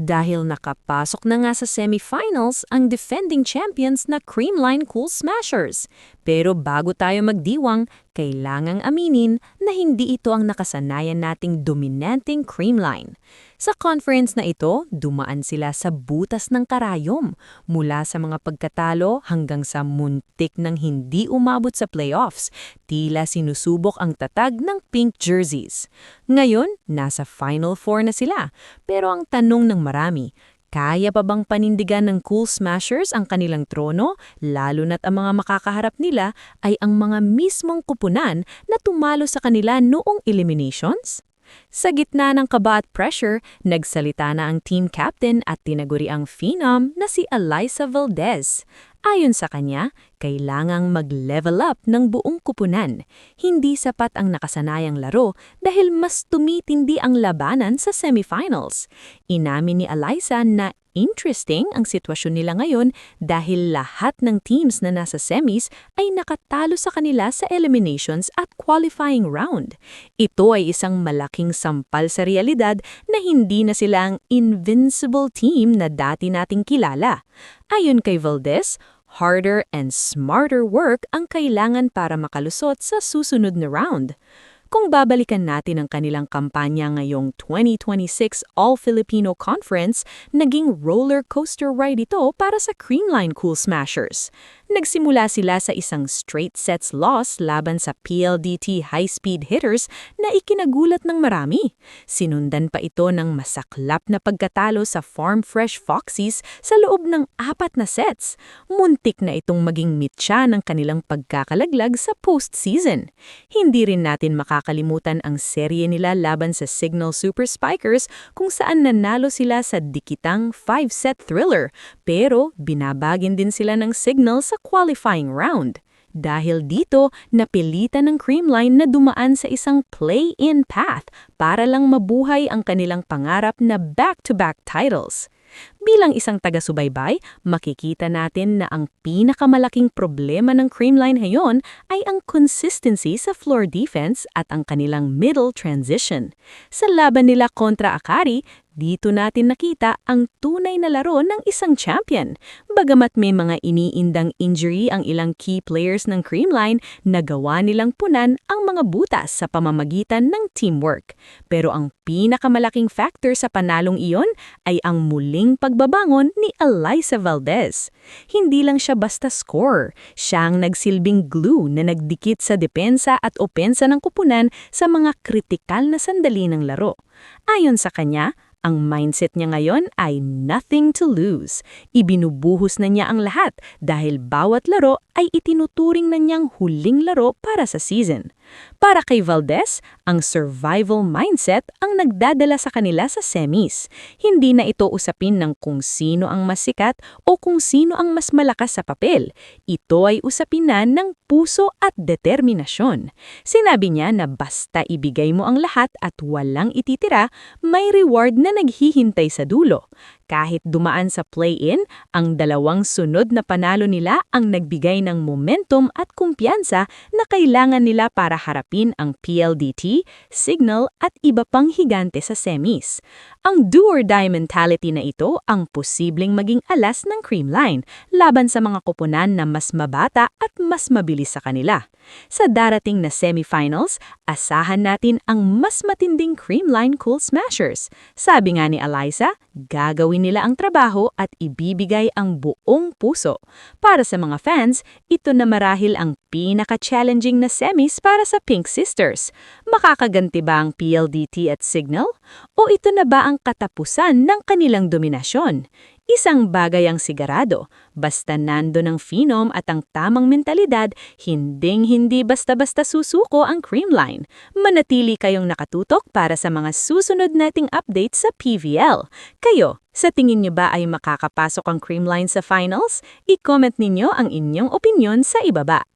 dahil nakapasok na nga sa semifinals ang defending champions na Creamline Cool Smashers. Pero bago tayo magdiwang, kailangang aminin na hindi ito ang nakasanayan nating dominanting Creamline. Sa conference na ito, dumaan sila sa butas ng karayom, mula sa mga pagkatalo hanggang sa muntik ng hindi umabot sa playoffs, tila sinusubok ang tatag ng pink jerseys. Ngayon, nasa Final Four na sila, pero ang tanong ng marami, kaya pa bang panindigan ng Cool Smashers ang kanilang trono, lalo na't ang mga makakaharap nila ay ang mga mismong kupunan na tumalo sa kanila noong eliminations? Sa gitna ng kaba at pressure, nagsalita na ang team captain at tinaguri ang phenom na si Alyssa Valdez. Ayon sa kanya, kailangang mag-level up ng buong kupunan. Hindi sapat ang nakasanayang laro dahil mas tumitindi ang labanan sa semifinals. Inamin ni Alyssa na interesting ang sitwasyon nila ngayon dahil lahat ng teams na nasa semis ay nakatalo sa kanila sa eliminations at qualifying round. Ito ay isang malaking sampal sa realidad na hindi na sila ang invincible team na dati nating kilala. Ayon kay Valdez, harder and smarter work ang kailangan para makalusot sa susunod na round. Kung babalikan natin ang kanilang kampanya ngayong 2026 All-Filipino Conference, naging roller coaster ride ito para sa Creamline Cool Smashers. Nagsimula sila sa isang straight sets loss laban sa PLDT high-speed hitters na ikinagulat ng marami. Sinundan pa ito ng masaklap na pagkatalo sa Farm Fresh Foxies sa loob ng 4 na sets. Muntik na itong maging mitya ng kanilang pagkakalaglag sa postseason. Hindi rin natin makakalimutan ang serye nila laban sa Signal Super Spikers kung saan nanalo sila sa dikitang 5-set thriller, pero binabagin din sila ng Signal sa qualifying round. Dahil dito, napilitan ng Creamline na dumaan sa isang play-in path para lang mabuhay ang kanilang pangarap na back-to-back titles. Bilang isang taga-subaybay, makikita natin na ang pinakamalaking problema ng Creamline ngayon ay ang consistency sa floor defense at ang kanilang middle transition. Sa laban nila kontra Akari, dito natin nakita ang tunay na laro ng isang champion. Bagamat may mga iniindang injury ang ilang key players ng Creamline, nagawa nilang punan ang mga butas sa pamamagitan ng teamwork. Pero ang pinakamalaking factor sa panalong iyon ay ang muling pagbabangon ni Alyssa Valdez. Hindi lang siya basta scorer, siya ang nagsilbing glue na nagdikit sa depensa at opensa ng kupunan sa mga kritikal na sandali ng laro. Ayon sa kanya, ang mindset niya ngayon ay nothing to lose. Ibinubuhos na niya ang lahat dahil bawat laro ay itinuturing na niyang huling laro para sa season. Para kay Valdez, ang survival mindset ang nagdadala sa kanila sa semis. Hindi na ito usapin ng kung sino ang mas sikat o kung sino ang mas malakas sa papel. Ito ay usapin na ng puso at determinasyon. Sinabi niya na basta ibigay mo ang lahat at walang ititira, may reward na naghihintay sa dulo. Kahit dumaan sa play-in, ang dalawang sunod na panalo nila ang nagbigay ng momentum at kumpiyansa na kailangan nila para harapin ang PLDT, Signal at iba pang higante sa semis. Ang do-or-die mentality na ito ang posibleng maging alas ng Creamline laban sa mga koponan na mas mabata at mas mabilis sa kanila. Sa darating na semifinals, asahan natin ang mas matinding Creamline Cool Smashers. Sabi nga ni Alyssa, gagawin nila ang trabaho at ibibigay ang buong puso. Para sa mga fans, ito na marahil ang pinaka-challenging na semis para sa Pink Sisters. Makakaganti ba ang PLDT at Signal? O ito na ba ang katapusan ng kanilang dominasyon? Isang bagay ang sigurado, basta nando ng phenom at ang tamang mentalidad, hinding-hindi basta-basta susuko ang Creamline. Manatili kayong nakatutok para sa mga susunod nating update sa PVL. Kayo, sa tingin niyo ba ay makakapasok ang Creamline sa finals? I-comment ninyo ang inyong opinyon sa ibaba.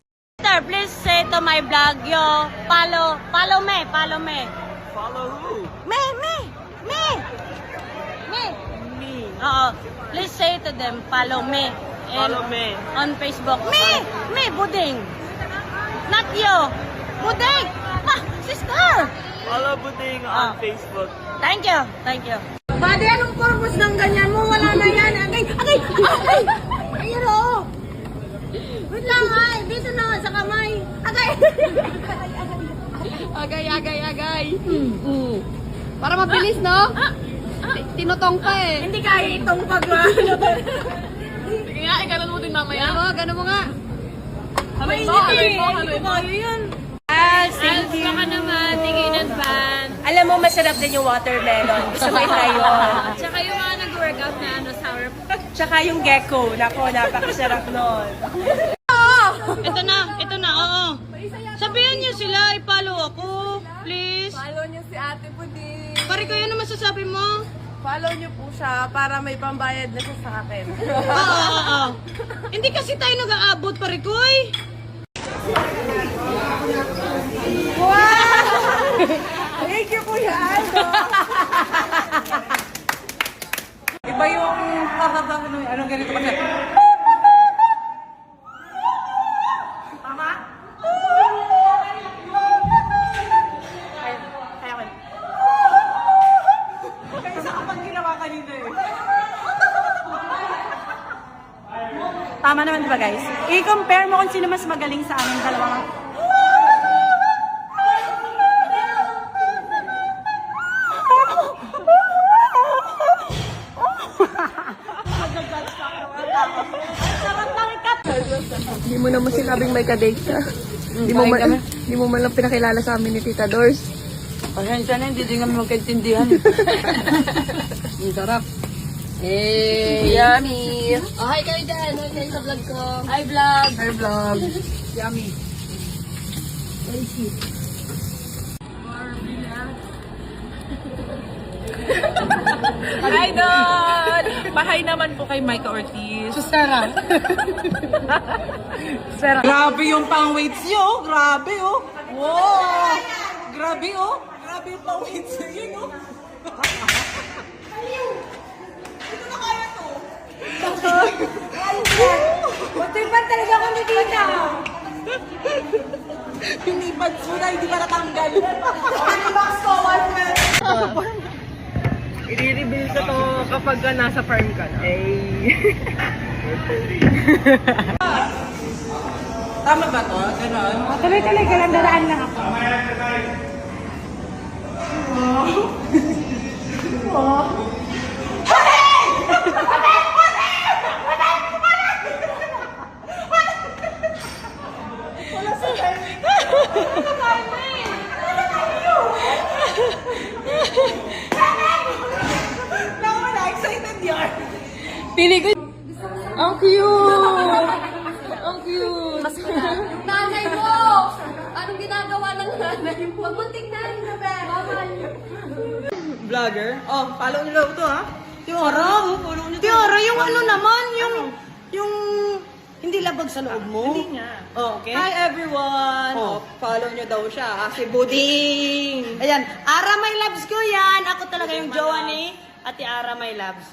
Please say to my vlog, yo, follow me. Follow who? Me. Me. Please say to them, follow me. Follow me. On Facebook. Me, Buding. Not you. Buding. Sister. Follow Buding on Facebook. Thank you. Buddy, anong purpose ng ganyan mo? Wala na yan. Agay! Ayun o! Wait lang ay! Dito na sa kamay! Agay! Agay. Para mabilis, no? Tinutong pa eh. Hindi kaya itong Sige nga, ganun mo din mamaya. Ganun mo nga. May Haloy mo. yun. Thank you. Baka naman, thank you in advance. Alam mo, masarap din yung watermelon. Gusto mo i-try yun. Tsaka yung mga nag-workout na sour. Tsaka yung gecko. Nako, napakasarap nun. Ito na, oo. Sabihan niyo sila, i-follow ako. Please. Follow niyo si Ate Puding. Pare ko, ano masasabi mo? Follow niyo po siya para may pambayad na siya sa akin. Oo. Hindi kasi tayo nag-aabot, pare ko eh. Thank you, Kuya Aldo. Iba yung anong ganito kasi. Tama naman diba guys? I-compare mo kung sino mas magaling sa aming dalawa. Hindi mo naman sinabing may kadate siya. Hindi mo man lang pinakilala sa amin ni Tita Dors. Pasensya na, hindi din kami magkaintindihan. Ang sarap. Yummy. Oh, hi kayo dyan. Hi kayo sa vlog ko. Hi vlog. Hi, vlog. Yummy. Hi Don! Pahay naman po kay Micah Ortiz. Sarap. Grabe yung pang-weights niyo, oh. Grabe, oh. Wow! Grabe, oh. Grabe yung pang-weights niyo, yun, oh. Ito na kaya to. Buti ba talaga ako nakita? Yung ibads mo na, hindi pa natanggal. Ano box ko, 1 I-reveal ko to kapag nasa farm ka na. Tama ba to? Ganon? Tuloy-tuloy, galandaraan lang ako. Naku na, excited yun. Ang cute! Ang cute! Nanay mo! Anong ginagawa ng nanay mo? Huwag mo tignan na, be. Bawal. Vlogger? Oh, follow niyo daw to, ha? Tiara, oh, follow niyo to. Tiara, yung ano naman, yung hindi labag sa loob mo. Hindi nga. Oh, okay. Hi everyone! Oh, follow niyo daw siya. Si Buding! Ayan, Ara My Loves ko yan. Ako talaga yung jowa ni Ate Ara My Loves.